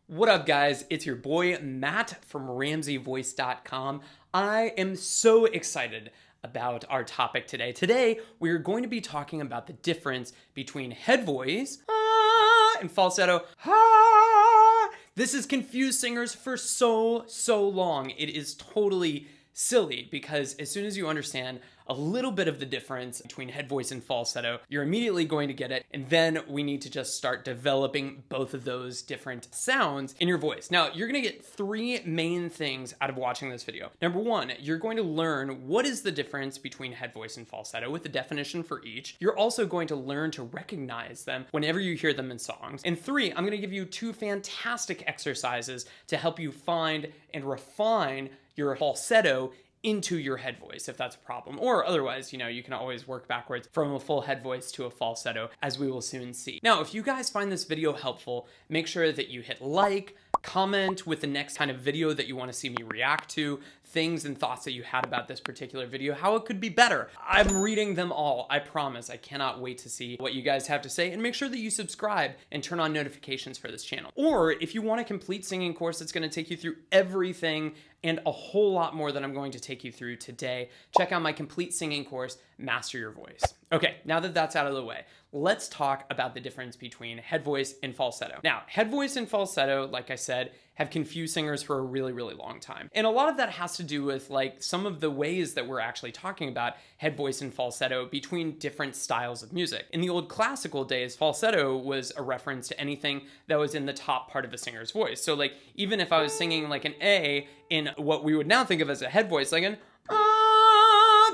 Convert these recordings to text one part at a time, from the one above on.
What up, guys? It's your boy Matt from RamseyVoice.com. I am so excited about our topic today. Today, we're going to be talking about the difference between head voice and falsetto. This has confused singers for so long. It is totally silly because as soon as you understand a little bit of the difference between head voice and falsetto, you're immediately going to get it. And then we need to just start developing both of those different sounds in your voice. Now, you're gonna get three main things out of watching this video. Number one, you're going to learn what is the difference between head voice and falsetto with a definition for each. You're also going to learn to recognize them whenever you hear them in songs. And three, I'm gonna give you two fantastic exercises to help you find and refine your falsetto into your head voice if that's a problem, or otherwise, you can always work backwards from a full head voice to a falsetto, as we will soon see. Now, if you guys find this video helpful, make sure that you hit like, comment with the next kind of video that you want to see me react to, things and thoughts that you had about this particular video, how it could be better. I'm reading them all, I promise. I cannot wait to see what you guys have to say, and make sure that you subscribe and turn on notifications for this channel. Or if you want a complete singing course that's going to take you through everything and a whole lot more than I'm going to take you through today, check out my complete singing course, Master Your Voice. Okay, now that that's out of the way, let's talk about the difference between head voice and falsetto. Now, head voice and falsetto, like I said, have confused singers for a really long time. And a lot of that has to do with some of the ways that we're actually talking about head voice and falsetto between different styles of music. In the old classical days, falsetto was a reference to anything that was in the top part of a singer's voice. So even if I was singing an A in what we would now think of as a head voice, like an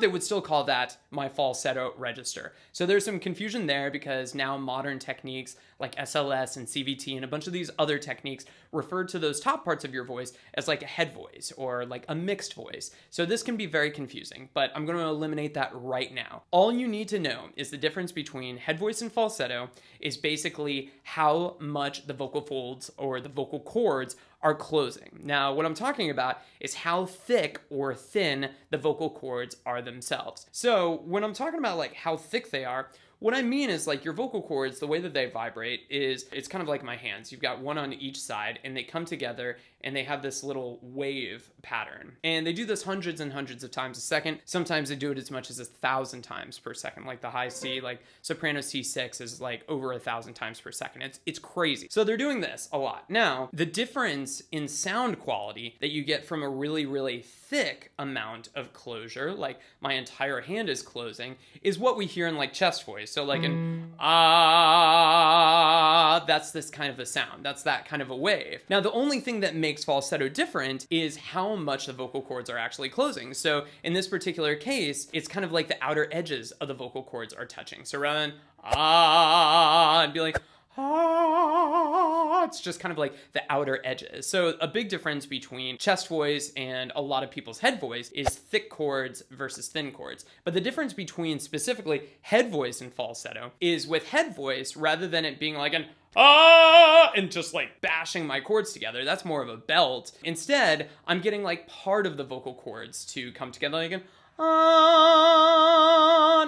they would still call that my falsetto register. So there's some confusion there because now modern techniques like SLS and CVT and a bunch of these other techniques refer to those top parts of your voice as a head voice or a mixed voice. So this can be very confusing, but I'm going to eliminate that right now. All you need to know is the difference between head voice and falsetto is basically how much the vocal folds or the vocal cords are closing. Now, what I'm talking about is how thick or thin the vocal cords are themselves. So when I'm talking about how thick they are, what I mean is your vocal cords, the way that they vibrate is, it's kind of like my hands. You've got one on each side and they come together and they have this little wave pattern. And they do this hundreds and hundreds of times a second. Sometimes they do it as much as 1,000 times per second. The high C, soprano C6 is over 1,000 times per second. It's crazy. So they're doing this a lot. Now, the difference in sound quality that you get from a really thick amount of closure, my entire hand is closing, is what we hear in chest voice. So an that's this kind of a sound. That's that kind of a wave. Now, the only thing that makes falsetto different is how much the vocal cords are actually closing. So in this particular case, it's kind of the outer edges of the vocal cords are touching. So rather than and be it's just kind of the outer edges. So a big difference between chest voice and a lot of people's head voice is thick chords versus thin chords. But the difference between specifically head voice and falsetto is with head voice, rather than it being an and just bashing my chords together, that's more of a belt. Instead, I'm getting part of the vocal cords to come together an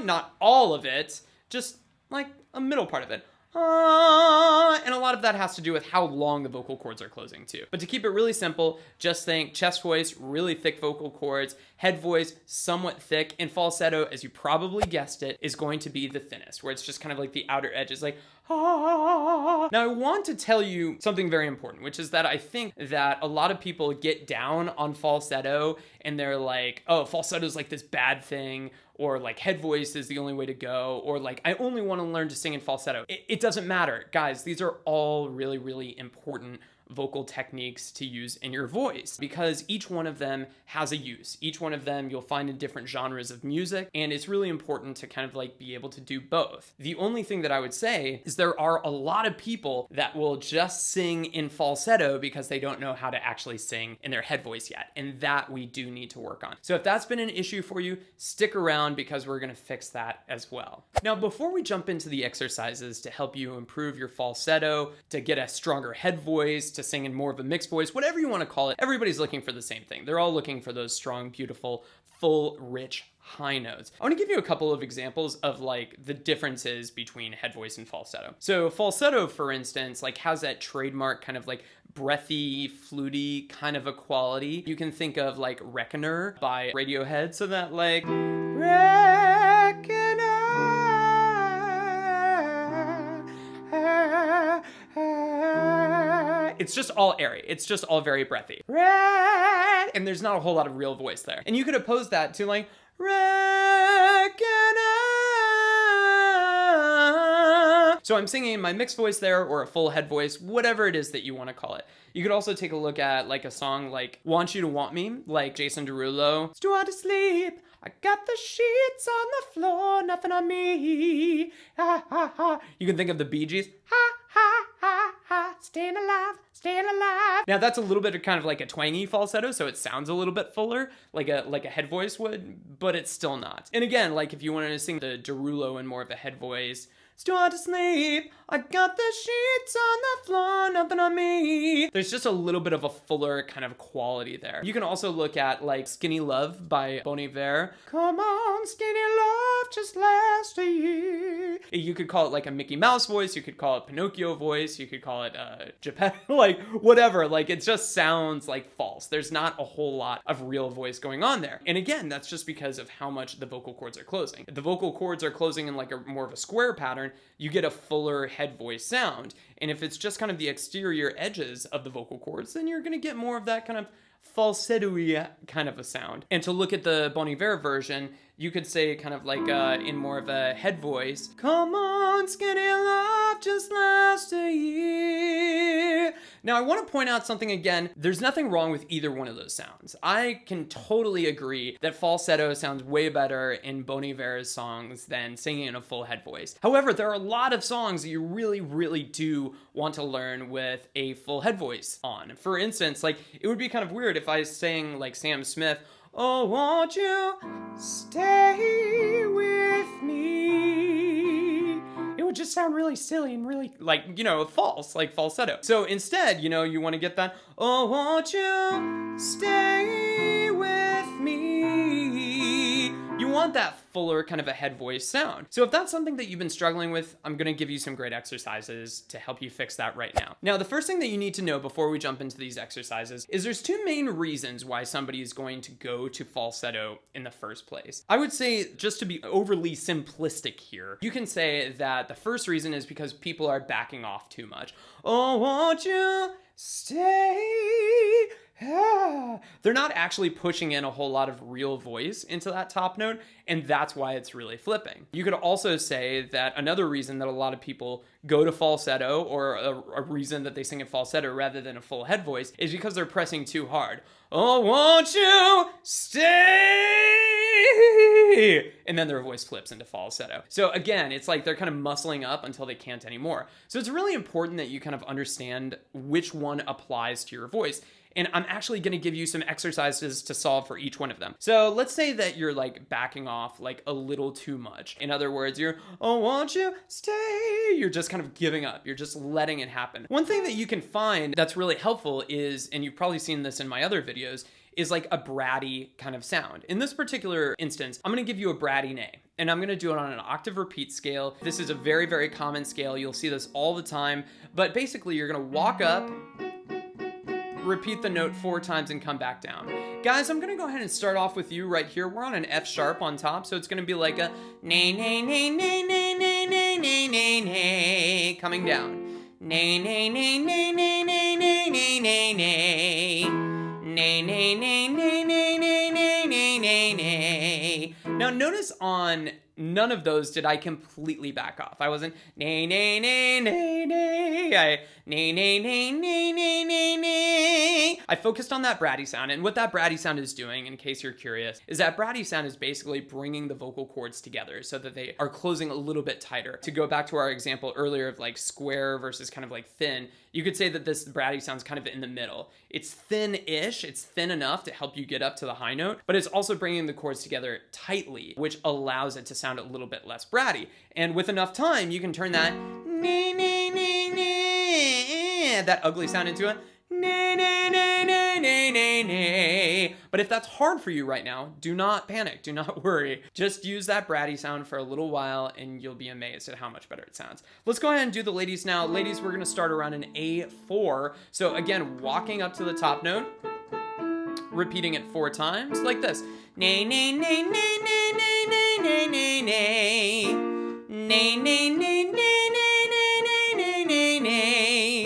not all of it, just a middle part of it. And a lot of that has to do with how long the vocal cords are closing too. But to keep it really simple, just think chest voice, really thick vocal cords, head voice, somewhat thick, and falsetto, as you probably guessed it, is going to be the thinnest, where it's just kind of the outer edges, Now, I want to tell you something very important, which is that I think that a lot of people get down on falsetto and they're oh, falsetto is this bad thing, or head voice is the only way to go, or I only want to learn to sing in falsetto. It doesn't matter. Guys, these are all really important vocal techniques to use in your voice, because each one of them has a use. Each one of them you'll find in different genres of music, and it's really important to kind of be able to do both. The only thing that I would say is there are a lot of people that will just sing in falsetto because they don't know how to actually sing in their head voice yet, and that we do need to work on. So if that's been an issue for you, stick around because we're going to fix that as well. Now, before we jump into the exercises to help you improve your falsetto, to get a stronger head voice, to sing in more of a mixed voice, whatever you want to call it, everybody's looking for the same thing. They're all looking for those strong, beautiful, full, rich, high notes. I want to give you a couple of examples of like the differences between head voice and falsetto. So falsetto, for instance, like has that trademark kind of like breathy, fluty kind of a quality. You can think of like Reckoner by Radiohead. So that like it's just all airy. It's just all very breathy. And there's not a whole lot of real voice there. And you could oppose that to like so I'm singing my mixed voice there or a full head voice, whatever it is that you want to call it. You could also take a look at like a song like Want You to Want Me, like Jason Derulo. It's too hard to sleep. I got the sheets on the floor, nothing on me. Ha, ha, ha. You can think of the Bee Gees. Ha, ha, ha, ha. Staying alive, staying alive. Now that's a little bit of kind of like a twangy falsetto, so it sounds a little bit fuller, like a head voice would, but it's still not. And again, like if you wanted to sing the Derulo in more of a head voice, it's too hard to sleep. I got the sheets on the floor, nothing on me. There's just a little bit of a fuller kind of quality there. You can also look at like Skinny Love by Bon Iver. Come on, skinny love, just last a year. You could call it like a Mickey Mouse voice. You could call it Pinocchio voice. You could call it Geppetto, like whatever. Like it just sounds like false. There's not a whole lot of real voice going on there. And again, that's just because of how much the vocal cords are closing. If the vocal cords are closing in like a more of a square pattern, you get a fuller head voice sound. And if it's just kind of the exterior edges of the vocal cords, then you're going to get more of that kind of falsetto-y kind of a sound. And to look at the Bon Iver version, you could say kind of like in more of a head voice, come on, skinny love, just last a year. Now I want to point out something again. There's nothing wrong with either one of those sounds. I can totally agree that falsetto sounds way better in Bon Iver's songs than singing in a full head voice. However, there are a lot of songs that you really, really do want to learn with a full head voice on. For instance, like it would be kind of weird if I sang like Sam Smith, oh, won't you stay with me? It would just sound really silly and really like, you know, false, like falsetto. So instead, you know, you want to get that, oh, won't you stay with me? You want that fuller kind of a head voice sound. So if that's something that you've been struggling with, I'm going to give you some great exercises to help you fix that right now. Now, the first thing that you need to know before we jump into these exercises is there's two main reasons why somebody is going to go to falsetto in the first place. I would say, just to be overly simplistic here, you can say that the first reason is because people are backing off too much. Oh, won't you stay? They're not actually pushing in a whole lot of real voice into that top note, and that's why it's really flipping. You could also say that another reason that a lot of people go to falsetto, or a reason that they sing in falsetto rather than a full head voice, is because they're pressing too hard. Oh, won't you stay? And then their voice flips into falsetto. So again, it's like they're kind of muscling up until they can't anymore. So it's really important that you kind of understand which one applies to your voice. And I'm actually going to give you some exercises to solve for each one of them. So let's say that you're like backing off like a little too much. In other words, you're, oh, won't you stay? You're just kind of giving up. You're just letting it happen. One thing that you can find that's really helpful is, and you've probably seen this in my other videos, is like a Bratty kind of sound. In this particular instance, I'm going to give you a Bratty neigh, and I'm going to do it on an octave repeat scale. This is a very, very common scale. You'll see this all the time, but basically you're going to walk up, repeat the note 4 times and come back down. Guys, I'm gonna go ahead and start off with you right here. We're on an F sharp on top, so it's gonna be like a neigh, neigh, neigh, neigh, neigh, neigh, neigh, neigh, neigh, neigh, coming down. Neigh, neigh, neigh, neigh, neigh, neigh, neigh, neigh, neigh, neigh. Neigh, neigh, neigh, neigh, neigh, neigh, neigh, neigh, neigh, neigh. Now notice on none of those did I completely back off. I wasn't neigh, neigh, neigh, neigh, neigh. I neigh, neigh, neigh, neigh, neigh, neigh, neigh. I focused on that Bratty sound, and what that Bratty sound is doing, in case you're curious, is that Bratty sound is basically bringing the vocal cords together so that they are closing a little bit tighter. To go back to our example earlier of like square versus kind of like thin, you could say that this Bratty sound's kind of in the middle. It's thin-ish, it's thin enough to help you get up to the high note, but it's also bringing the chords together tightly, which allows it to sound a little bit less Bratty. And with enough time, you can turn that that ugly sound into a nay, nay, nay, nay, nay, nay, nay. But if that's hard for you right now, do not panic, do not worry. Just use that Bratty sound for a little while and you'll be amazed at how much better it sounds. Let's go ahead and do the ladies now. Ladies, we're gonna start around an A4. So again, walking up to the top note, repeating it 4 times like this. Nay, nay, nay, nay, nay, nay, nay, nay, nay, nay. Nay, nay, nay, nay, nay, nay, nay, nay, nay, nay.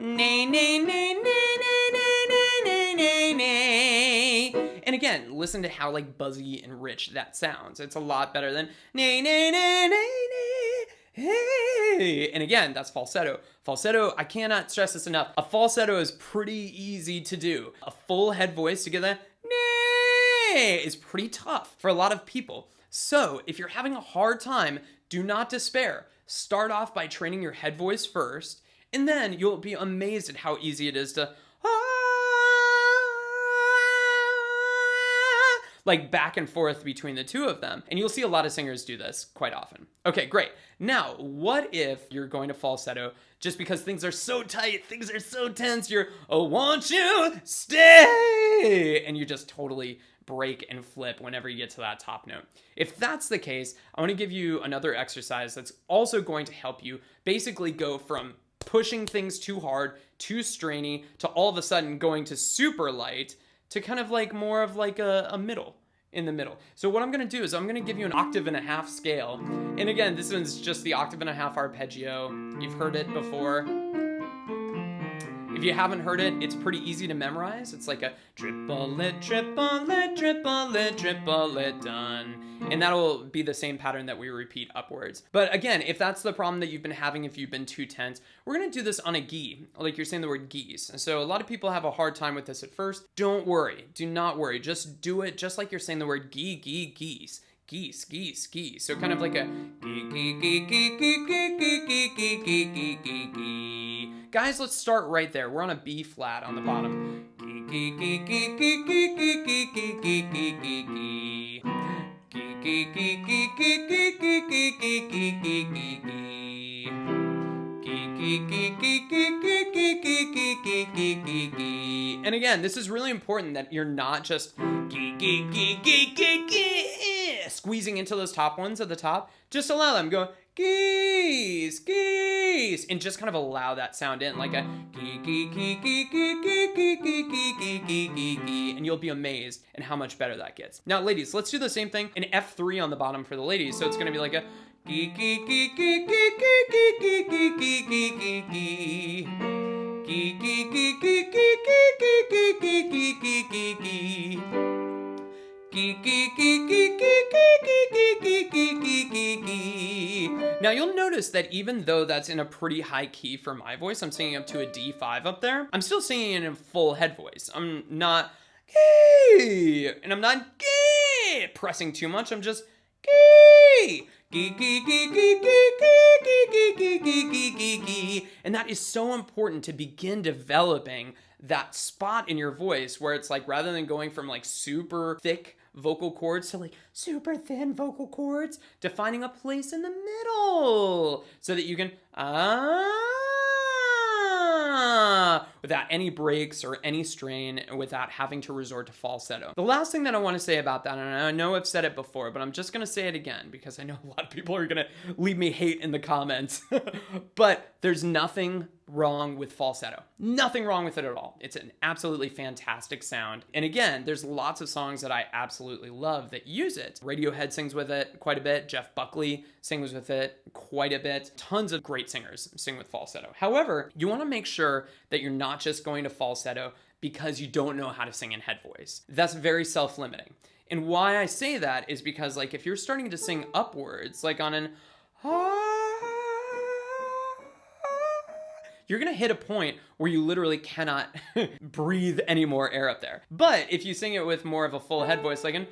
Nay, nay, nay, nay, nay, nay, nay, nay, nay. And again, listen to how like buzzy and rich that sounds. It's a lot better than nay, nay, nay, nay, nay, hey. And again, that's falsetto. Falsetto, I cannot stress this enough. A falsetto is pretty easy to do. A full head voice to get that nay is pretty tough for a lot of people. So if you're having a hard time, do not despair. Start off by training your head voice first, and then you'll be amazed at how easy it is to like back and forth between the two of them. And you'll see a lot of singers do this quite often. Okay, great. Now, what if you're going to falsetto just because things are so tight, things are so tense, you're, oh, won't you stay? And you just totally break and flip whenever you get to that top note. If that's the case, I want to give you another exercise that's also going to help you basically go from pushing things too hard, too strainy, to all of a sudden going to super light, to kind of like more of like a middle, in the middle. So what I'm gonna do is I'm gonna give you an 1.5 octave scale. And again, this one's just the 1.5 octave arpeggio. You've heard it before. If you haven't heard it, it's pretty easy to memorize. It's like a triplet, triplet, triplet, triplet, done. And that'll be the same pattern that we repeat upwards. But again, if that's the problem that you've been having, if you've been too tense, we're gonna do this on a gi, like you're saying the word geese. So a lot of people have a hard time with this at first. Don't worry, do not worry. Just do it just like you're saying the word geese. Geese, geese, geese. So kind of like a guys, let's start right there. We're on a B flat on the bottom. And again, this is really important that you're not just squeezing into those top ones at the top. Just allow them, go geese, geese, and just kind of allow that sound in like a and you'll be amazed at how much better that gets. Now, ladies, let's do the same thing in F3 on the bottom for the ladies. So it's gonna be like a now you'll notice that even though that's in a pretty high key for my voice, I'm singing up to a D5 up there, I'm still singing it in full head voice. I'm not and I'm not pressing too much, I'm just and that is so important to begin developing that spot in your voice where it's like, rather than going from like super thick vocal cords to like super thin vocal cords, to finding a place in the middle so that you can without any breaks or any strain, without having to resort to falsetto. The last thing that I want to say about that, and I know I've said it before, but I'm just going to say it again because I know a lot of people are going to leave me hate in the comments, but there's nothing wrong with falsetto. Nothing wrong with it at all. It's an absolutely fantastic sound. And again, there's lots of songs that I absolutely love that use it. Radiohead sings with it quite a bit. Jeff Buckley sings with it quite a bit. Tons of great singers sing with falsetto. However, you want to make sure that you're not just going to falsetto because you don't know how to sing in head voice. That's very self-limiting. And why I say that is because, like, if you're starting to sing upwards, like on an you're gonna hit a point where you literally cannot breathe any more air up there. But if you sing it with more of a full head voice, like an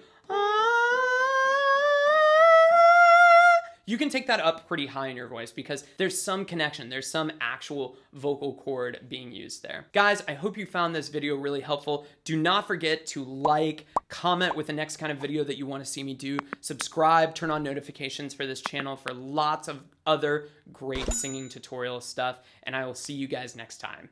you can take that up pretty high in your voice because there's some connection, there's some actual vocal cord being used there. Guys, I hope you found this video really helpful. Do not forget to like, comment with the next kind of video that you want to see me do, subscribe, turn on notifications for this channel for lots of other great singing tutorial stuff, and I will see you guys next time.